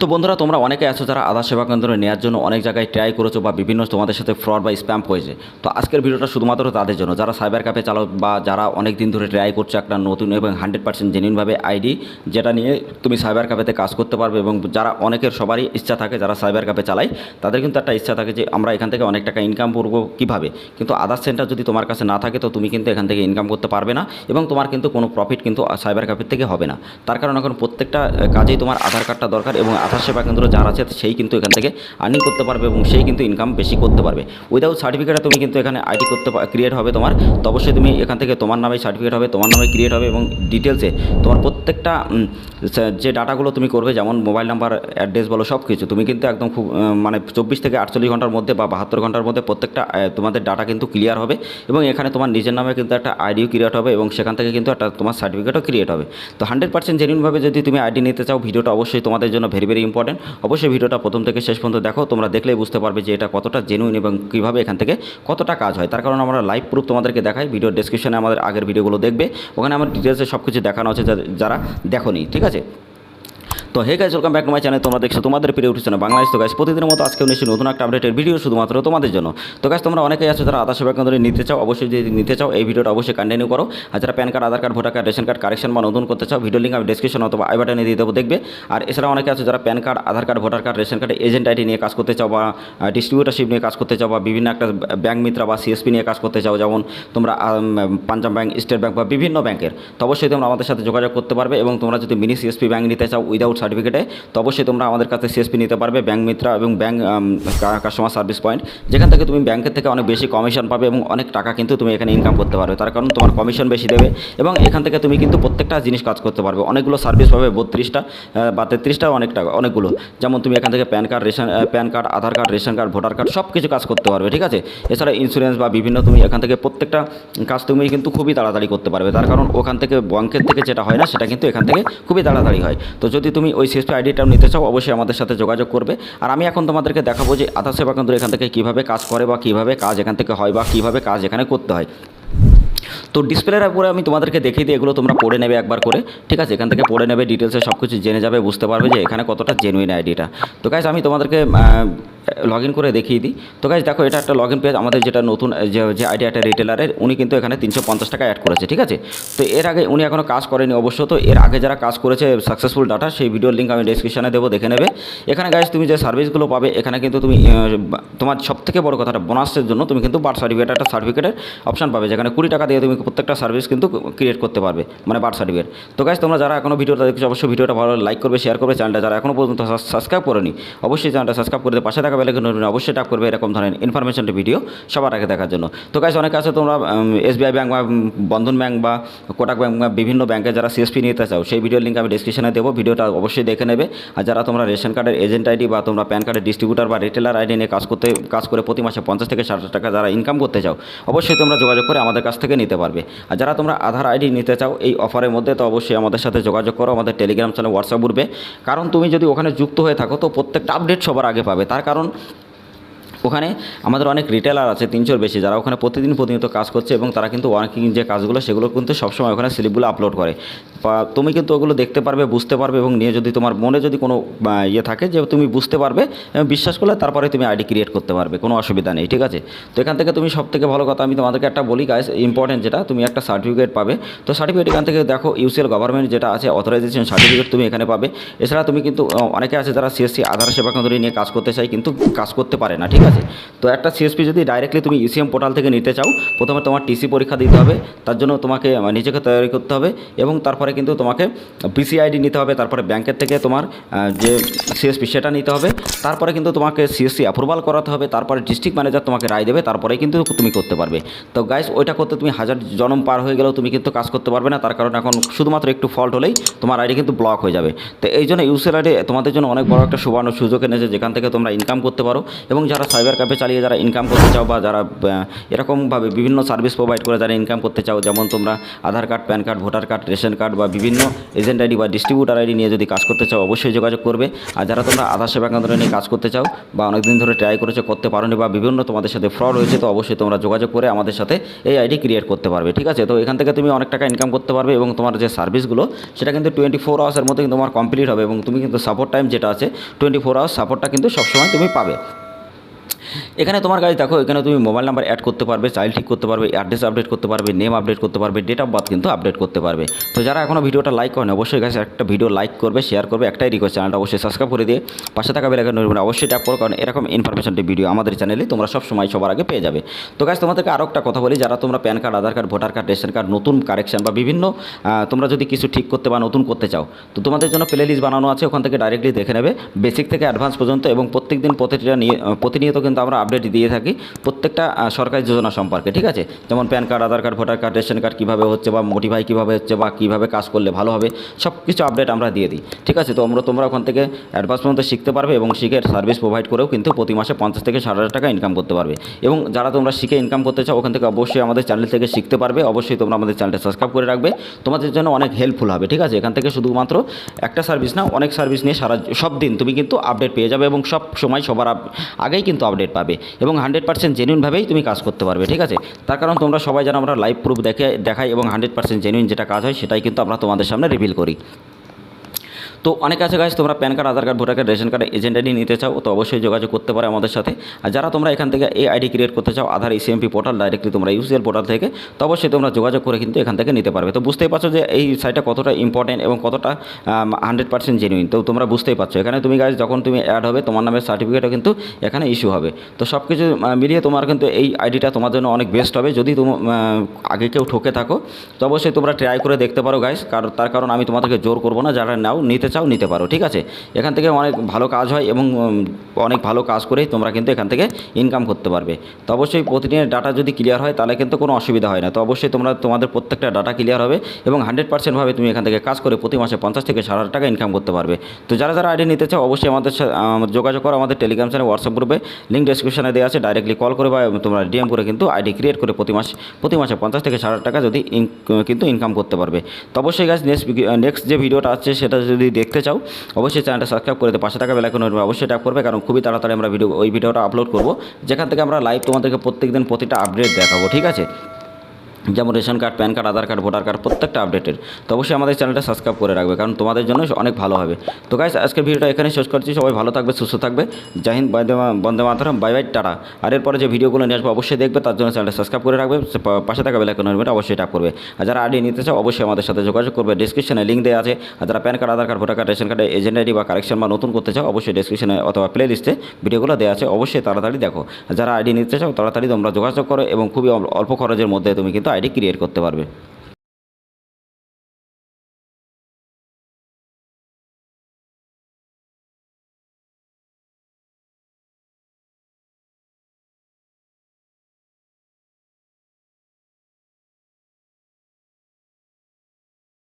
তো বন্ধুরা, তোমরা অনেকে আছো যারা আধার সেবা কেন্দ্র নেওয়ার জন্য অনেক জায়গায় ট্রাই করেছো বা বিভিন্ন তোমাদের সাথে ফ্রড বা স্প্যাম হয়েছে। তো আজকের ভিডিওটা শুধুমাত্র তাদের জন্য যারা সাইবার ক্যাফে চালাও বা যারা অনেক দিন ধরে ট্রাই করছো একটা নতুন এবং 100% জেনুইনভাবে আইডি, যেটা নিয়ে তুমি সাইবার ক্যাফেতে কাজ করতে পারবে। এবং যারা অনেকের সবারই ইচ্ছা থাকে, যারা সাইবার ক্যাফে চালায় তাদের কিন্তু একটা ইচ্ছা থাকে যে আমরা এখান থেকে অনেক টাকা ইনকাম করবো কীভাবে। কিন্তু আধার সেন্টার যদি তোমার কাছে না থাকে তো তুমি কিন্তু এখান থেকে ইনকাম করতে পারবে না এবং তোমার কিন্তু কোনো প্রফিট কিন্তু সাইবার ক্যাফের থেকে হবে না। তার কারণ এখন প্রত্যেকটা কাজেই তোমার আধার কার্ডটা দরকার এবং আধার সেবা কেন্দ্র যার আছে সেই কিন্তু এখান থেকে আর্নিং করতে পারবে এবং সেই কিন্তু ইনকাম বেশি করতে পারবে। উইদাউট সার্টিফিকেটে তুমি কিন্তু এখানে আইডি করতে ক্রিয়েট হবে তোমার, তো অবশ্যই তুমি এখান থেকে তোমার নামে সার্টিফিকেট হবে, তোমার নামে ক্রিয়েট হবে এবং ডিটেলসে তোমার প্রত্যেকটা যে ডাটাগুলো তুমি করবে, যেমন মোবাইল নাম্বার, অ্যাড্রেস বলো, সব কিছু তুমি কিন্তু একদম খুব মানে 24 থেকে 48 ঘন্টার মধ্যে বা 72 ঘন্টার মধ্যে প্রত্যেকটা তোমাদের ডাটা কিন্তু ক্লিয়ার হবে এবং এখানে তোমার নিজের নামে কিন্তু একটা আইডিও ক্রিয়েট হবে এবং সেখান থেকে কিন্তু একটা তোমার সার্টিফিকেটও ক্রিয়েট হবে। তো 100% জেনুইনভাবে যদি তুমি আইডি নিতে চাও, ভিডিওটা অবশ্যই তোমাদের জন্য ভেরি ভেরি ইম্পর্টেন্ট। অবশ্যই ভিডিওটা প্রথম থেকে শেষ পর্যন্ত দেখো, তোমরা দেখলেই বুঝতে পারবে যে এটা কতটা জেনুইন এবং কীভাবে এখান থেকে কতটা কাজ হয়। তার কারণ আমরা লাইভ প্রুফ তোমাদেরকে দেখাই। ভিডিও ডেসক্রিপশনে আমাদের আগের ভিডিওগুলো দেখবে, ওখানে আমার ডিটেলসে সব কিছু দেখানো আছে যারা দেখোনি, ঠিক আছে। তো hey guys, welcome back to my channel. তোমরা দেখছো তোমাদের প্রিয় ইউটিউব চ্যানেল বাংলাদেশ। তো গাইস, প্রতিদিনের মতো আজকেও নিশ্চয়ই নতুন একটা আপডেটের ভিডিও শুধুমাত্র তোমাদের জন্য। তো গাইস, তোমরা অনেকেই আছো যারা আধার সেবা কেন্দ্রে নিতে চাও। অবশ্যই যদি নিতে চাও এই ভিডিওটা অবশ্যই কন্টিনিউ করো। আর যারা PAN card, Aadhaar card, voter card, ration card correction বা নতুন করতে চাও, ভিডিও লিঙ্ক আমি ডেসক্রিপশন অথবা আই বাটনে দিয়ে দেবো, দেখবে। আর এছাড়া অনেকে আছে যারা PAN card, Aadhaar card, voter card, ration card, agent ID নিয়ে কাজ করতে চাও বা ডিস্ট্রিবিউটারশিপ নিয়ে কাজ করতে চাও বা বিভিন্ন একটা ব্যাংক মিত্রা বা সিএসপি নিয়ে কাজ করতে চাও, যেমন তোমরা পাঞ্জাব ব্যাংক, স্টেট ব্যাংক বা বিভিন্ন ব্যাংকের, তো অবশ্যই তোমরা আমাদের সাথে যোগাযোগ করতে পারবে। এবং তোমরা যদি মিনি সিএসপি ব্যাংক নিতে চাও উইদাউট সার্টিফিকেটে, তো অবশ্যই তোমরা আমাদের কাছে সিএসপি নিতে পারবে, ব্যাংক মিত্রা এবং ব্যাংক কাস্টমার সার্ভিস পয়েন্ট, যেখান থেকে তুমি ব্যাংকের থেকে অনেক বেশি কমিশন পাবে এবং অনেক টাকা কিন্তু তুমি এখানে ইনকাম করতে পারবে। তার কারণ তোমার কমিশন বেশি দেবে এবং এখান থেকে তুমি কিন্তু প্রত্যেকটা জিনিস কাজ করতে পারবে। অনেকগুলো সার্ভিস পাবে, 32টা বা 33টা, অনেক টাকা অনেকগুলো। যেমন তুমি এখান থেকে PAN card, Aadhaar card, ration card, voter card সব কিছু কাজ করতে পারবে, ঠিক আছে। এছাড়া ইন্স্যুরেন্স বা বিভিন্ন তুমি এখান থেকে প্রত্যেকটা কাজ তুমি কিন্তু খুবই তাড়াতাড়ি করতে পারবে। তার কারণ ওখান থেকে ব্যাংকের থেকে যেটা হয় না সেটা কিন্তু এখান থেকে খুবই তাড়াতাড়ি হয়। তো যদি তুমি ওই সিএসপি আইডিটাও নিতে চাও, অবশ্যই আমাদের সাথে যোগাযোগ করবে। আর আমি এখন তোমাদেরকে দেখাবো যে আধার সেবা কেন্দ্র এখান থেকে কীভাবে কাজ করে বা কীভাবে কাজ এখান থেকে হয় বা কীভাবে কাজ এখানে করতে হয়। তো ডিসপ্লের উপরে আমি তোমাদেরকে দেখিয়ে দিই, এগুলো তোমরা পড়ে নেবে একবার করে, ঠিক আছে। এখান থেকে পড়ে নেবে, ডিটেলসে সব কিছু জেনে যাবে, বুঝতে পারবে যে এখানে কতটা জেনুইন আইডিটা। তো গাইস, আমি তোমাদেরকে লগ ইন করে দেখিয়ে দিই। তো গাইস দেখো, এটা একটা লগ ইন পেজ আমাদের, যেটা নতুন যে আইডি একটা রিটেলারের, উনি কিন্তু এখানে 350 টাকা অ্যাড করেছে, ঠিক আছে। তো এর আগে উনি এখনও কাজ করেনি অবশ্য। তো এর আগে যারা কাজ করেছে সাকসেসফুল ডাটা, সেই ভিডিওর লিঙ্ক আমি ডেসক্রিপশনে দেবো, দেখে নেবে। এখানে গাইস তুমি যে সার্ভিসগুলো পাবে, এখানে কিন্তু তুমি তোমার সবথেকে বড় কথাটা বোনাসের জন্য তুমি কিন্তু বার্থ সার্টিফিকেট, একটা সার্টিফিকেটের অপশন পাবে, যেখানে 20 টাকা দিয়ে তুমি প্রত্যেকটা সার্ভিস কিন্তু ক্রিয়েট করতে পারবে, মানে বার্থ সার্টিফিকেট। তো গাইস, তোমরা যারা এখনও ভিডিওটা দেখছো অবশ্যই ভিডিওটা ভালো লাইক করবে, শেয়ার করবে। চ্যানেলটা যারা এখনও পর্যন্ত সাবস্ক্রাইব করেনি অবশ্যই চ্যানেলটা সাবস্ক্রাইব করে পাশে থাকা বেল আইকন অবশ্যই ট্যাপ করবে এরকম ধরনের ইনফরমেশনটি ভিডিও সবার আগে দেখার জন্য। তো গাইস, অনেকে আছে তোমরা এসবিআই ব্যাংক বা বন্ধন ব্যাংক বা কোটাক ব্যাংক বা বিভিন্ন ব্যাংকে যারা সিএসপি নিতে চাও, সেই ভিডিওর লিঙ্ক আমি ডেসক্রিপশনে দেবো, ভিডিওটা অবশ্যই দেখে নেবে। আর যারা তোমরা রেশন কার্ডের এজেন্ট আইডি বা তোমরা প্যান কার্ডের ডিস্ট্রিবিউটার বা রিটেলার আইডি নিয়ে কাজ করে প্রতি মাসে 50 থেকে 60 টাকা যারা ইনকাম করতে চাও, অবশ্যই তোমরা যোগাযোগ করে আমাদের কাছ থেকে নিতে পারবে। আর যারা তোমরা আধার আইডি নিতে চাও এই অফারের মধ্যে, তো অবশ্যই আমাদের সাথে যোগাযোগ করো। আমাদের টেলিগ্রাম চ্যানেল, হোয়াটসঅ্যাপ গ্রুপে, কারণ তুমি যদি ওখানে যুক্ত হয়ে থাকো তো প্রত্যেকটা আপডেট সবার আগে পাবে। তার কারণ ওখানে আমাদের অনেক রিটেলার আছে, 300-র বেশি, যারা ওখানে প্রতিনিয়ত কাজ করছে এবং তারা কিন্তু ওয়ার্কিং যে কাজগুলো সেগুলো কিন্তু সবসময় ওখানে স্লিপগুলো আপলোড করে। বা তুমি কিন্তু ওগুলো দেখতে পারবে, বুঝতে পারবে এবং নিয়ে যদি তোমার মনে যদি কোনো ইয়ে থাকে যে তুমি বুঝতে পারবে এবং বিশ্বাস করলে তারপরে তুমি আইডি ক্রিয়েট করতে পারবে, কোনো অসুবিধা নেই, ঠিক আছে। তো এখান থেকে তুমি সবথেকে ভালো কথা আমি তোমাদেরকে একটা বলি গাইস, ইম্পর্টেন্ট যেটা, তুমি একটা সার্টিফিকেট পাবে। তো সার্টিফিকেট এখান থেকে দেখো ইউসিএল গভর্নমেন্ট যেটা আছে অথরাইজেশন সার্টিফিকেট তুমি এখানে পাবে। এছাড়া তুমি কিন্তু অনেকে আছে যারা সিএসসি আধার সেবা কেন্দ্র নিয়ে কাজ করতে চাই কিন্তু কাজ করতে পারে না, ঠিক আছে। তো একটা সিএসপি যদি ডাইরেক্টলি তুমি ইসিএম পোর্টাল থেকে নিতে চাও, প্রথমে তোমার টিসি পরীক্ষা দিতে হবে, তার জন্য তোমাকে নিজেকে তৈরি করতে হবে এবং তারপরে কিন্তু তোমাকে পিসিআইডি নিতে হবে, তারপরে ব্যাংকের থেকে তোমার যে সিএসপি সেটা নিতে হবে, তারপরে কিন্তু তোমাকে সিএসসি অ্যাপ্রুভাল করাতে হবে, তারপরে ডিস্ট্রিক্ট ম্যানেজার তোমাকে রায় দেবে, তারপরে কিন্তু তুমি করতে পারবে। তো গাইস, ওইটা করতে তুমি 1000 জনম পার হয়ে গেলেও তুমি কিন্তু কাজ করতে পারবে না। তার কারণ এখন শুধুমাত্র একটু ফল্ট হলেই তোমার আইডি কিন্তু ব্লক হয়ে যাবে। তো এই জন্য ইউসিএল আইডি তোমাদের জন্য অনেক বড় একটা সুবর্ণ সুযোগ এনেছে, যেখান থেকে তোমরা ইনকাম করতে পারো এবং যারা সাইবার ক্যাফে চালিয়ে যারা ইনকাম করতে চাও বা যারা এরকমভাবে বিভিন্ন সার্ভিস প্রোভাইড করে যারা ইনকাম করতে চাও, যেমন তোমরা Aadhaar card, PAN card, voter card, ration card বা বিভিন্ন এজেন্ট আইডি বা ডিস্ট্রিবিউটার আইডি নিয়ে যদি কাজ করতে চাও অবশ্যই যোগাযোগ করবে। আর যারা তোমরা আধার সেবা কেন্দ্র নিয়ে কাজ করতে চাও বা অনেক দিন ধরে ট্রাই করেছো করতে পারোনি বা বিভিন্ন তোমাদের সাথে ফ্রড হয়েছে, তো অবশ্যই তোমরা যোগাযোগ করে আমাদের সাথে এই আইডি ক্রিয়েট করতে পারবে। ঠিক আছে, তো এখান থেকে তুমি অনেক টাকা ইনকাম করতে পারবে এবং তোমার যে সার্ভিসগুলো সেটা কিন্তু 24 আওয়ার্সের মধ্যে কিন্তু তোমার কমপ্লিট হবে এবং তুমি কিন্তু সাপোর্ট টাইম যেটা আছে 24 আওয়ার্স সাপোর্টটা কিন্তু সবসময় তুমি পাবে। এখানে তোমার কাছে দেখো, এখানে তুমি মোবাইল নাম্বার অ্যাড করতে পারবে, চাইল্ড ঠিক করতে পারবে, অ্যাড্রেস আপডেট করতে পারবে, নেম আপডেট করতে পারবে, ডেট অফ বার্থ কিন্তু আপডেট করতে পারবে। তো যারা এখনও ভিডিওটা লাইক করেন অবশ্যই কাছে একটা ভিডিও লাইক করবে, শেয়ার করবে, একটাই রিকোয়েস্ট, চ্যানেলটা অবশ্যই সাবস্ক্রাইব করে দিয়ে পাশে থাকা বেল আইকন অবশ্যই ট্যাপ করো, কারণ এরকম ইনফরমেশনটি ভিডিও আমাদের চ্যানেলে তোমরা সব সময় সবার আগে পেয়ে যাবে। তো গাইস তোমাদেরকে আরও একটা কথা বলি, যারা তোমরা PAN card, Aadhaar card, voter card, ration card নতুন কারেকশন বা বিভিন্ন তোমরা যদি কিছু ঠিক করতে বা নতুন করতে চাও, তো তোমাদের জন্য প্লে লিস্ট বানানো আছে, ওখান থেকে ডাইরেক্টলি দেখে নেবে বেসিক থেকে অ্যাডভান্স পর্যন্ত এবং প্রত্যেক দিন প্রতিনিয়ত কিন্তু আমরা আপডেট দিয়ে থাকি প্রত্যেকটা সরকারি যোজনা সম্পর্কে। ঠিক আছে, যেমন PAN card, Aadhaar card, voter card, ration card কীভাবে হচ্ছে বা মোটিফাই কীভাবে হচ্ছে বা কীভাবে কাজ করলে ভালো হবে, সব কিছু আপডেট আমরা দিয়ে দিই। ঠিক আছে, তো তোমরা ওখান থেকে অ্যাডভান্স পর্যন্ত শিখতে পারবে এবং শিখে সার্ভিস প্রোভাইড করেও কিন্তু প্রতি মাসে 50 থেকে 60,000 টাকা ইনকাম করতে পারবে। এবং যারা তোমরা শিখে ইনকাম করতে চাও ওখান থেকে অবশ্যই আমাদের চ্যানেল থেকে শিখতে পারবে। অবশ্যই তোমরা আমাদের চ্যানেলটা সাবস্ক্রাইব করে রাখবে, তোমাদের জন্য অনেক হেল্পফুল হবে। ঠিক আছে, এখান থেকে শুধুমাত্র একটা সার্ভিস না, অনেক সার্ভিস নিয়ে সব দিন তুমি কিন্তু আপডেট পেয়ে যাবে এবং সব সময় সবার আগেই কিন্তু আপডেট পাবে এবং 100% জেনুইনভাবেই তুমি কাজ করতে পারবে। ঠিক আছে, তার কারণ তোমরা সবাই জানো আমরা লাইভ প্রুফ দেখাই এবং 100% জেনুইন যেটা কাজ হয় সেটাই কিন্তু আমরা তোমাদের সামনে রিভিল করি। তো অনেক আছে গাইস, তোমরা PAN card, Aadhaar card, voter card, ration card agent ID নিতে চাও তো অবশ্যই যোগাযোগ করতে পারো আমাদের সাথে। আর যারা তোমরা এখান থেকে এই আইডি ক্রিয়েট করতে চাও আধার ইসিএমপি পোর্টাল ডাইরেক্টলি তোমরা ইউসিএল পোর্টাল থেকে, তো অবশ্যই তোমরা যোগাযোগ করে কিন্তু এখান থেকে নিতে পারবে। তো বুঝতেই পারছো যে এই সাইটটা কতটা ইম্পর্টেন্ট এবং কতটা 100% জেনুইন। তো তোমরা বুঝতেই পারছো এখানে তুমি গাইস যখন তুমি অ্যাড হবে তোমার নামের সার্টিফিকেটও কিন্তু এখানে ইস্যু হবে। তো সব কিছু মিলিয়ে তোমার কিন্তু এই আইডিটা তোমার জন্য অনেক বেস্ট হবে। যদি আগে কেউ ঠকে থাকো তো অবশ্যই তোমরা ট্রাই করে দেখতে পারো গাইস, তার কারণ আমি তোমাদেরকে জোর করবো না, যারা নাও নিতে চাও নিতে পারো। ঠিক আছে, এখান থেকে অনেক ভালো কাজ হয় এবং অনেক ভালো কাজ করেই তোমরা কিন্তু এখান থেকে ইনকাম করতে পারবে। তো অবশ্যই প্রতিদিনের ডাটা যদি ক্লিয়ার হয় তাহলে কিন্তু কোনো অসুবিধা হয় না। তো অবশ্যই তোমাদের প্রত্যেকটা ডাটা ক্লিয়ার হবে এবং 100% ভাবে তুমি এখান থেকে কাজ করে প্রতি মাসে 50 থেকে 60,000 টাকা ইনকাম করতে পারবে। তো যারা আইডি নিতে চাও অবশ্যই আমাদের যোগাযোগ করো, আমাদের টেলিগ্রাম চ্যানেল, হোয়াটসঅ্যাপ গ্রুপে লিঙ্ক ডেসক্রিপশনে দেওয়া আছে, ডাইরেক্টলি কল করে বা তোমরা ডিএম করে কিন্তু আইডি ক্রিয়েট করে প্রতি মাসে 50 থেকে 60,000 টাকা যদি কিন্তু ইনকাম করতে পারবে। তো অবশ্যই গাইস নেক্সট যে ভিডিওটা আছে সেটা যদি দেখতে চাও অবশ্যই চ্যানেলটা সাবস্ক্রাইব করে পাশে থাকা বেল আইকন অবশ্যই ট্যাপ করবে, কারণ খুবই তাড়াতাড়ি আমরা ভিডিওটা আপলোড করব, যেখান থেকে আমরা লাইভ তোমাদেরকে প্রত্যেকদিন প্রতিটা আপডেট দেখাবো। ঠিক আছে, যেমন ration card, PAN card, Aadhaar card, voter card প্রত্যেকটা আপডেটের। তো অবশ্যই আমাদের চ্যানেলটা সাবস্ক্রাইব করে রাখবে, কারণ তোমাদের জন্য অনেক ভালো হবে। তো গাইস আজকের ভিডিওটা এখানেই শেষ করছি, সবাই ভালো থাকবে, সুস্থ থাকবে, জয় হিন্দ, বন্দে মাতরম, বাই বাই, টাটা। আর এরপরে যে ভিডিওগুলো নিয়ে আসবো অবশ্যই দেখবে, তার জন্য চ্যানেলটা সাবস্ক্রাইব করে রাখবে, পাশে থাকা বেল আইকন অবশ্যই ট্যাপ করবে। আর যারা আইডি নিতে চাও অবশ্যই আমাদের সাথে যোগাযোগ করবে, ডেসক্রিপশনে লিঙ্ক দেওয়া আছে। আর যারা PAN card, Aadhaar card, voter card, ration কার্ডে এজেন্ট আইডি বা কারেকশন বা নতুন করতে চাও অবশ্যই ডেসক্রিপশনে অথবা প্লে লিস্টে ভিডিওগুলো দেওয়া আছে, অবশ্যই তাড়াতাড়ি দেখো। আর যারা আইডি নিতে চাও তাড়াতাড়ি তোমরা যোগাযোগ করো এবং খুবই অল্প খরচের মধ্যে তুমি কিন্তু আইডি ক্রিয়েট করতে পারবে।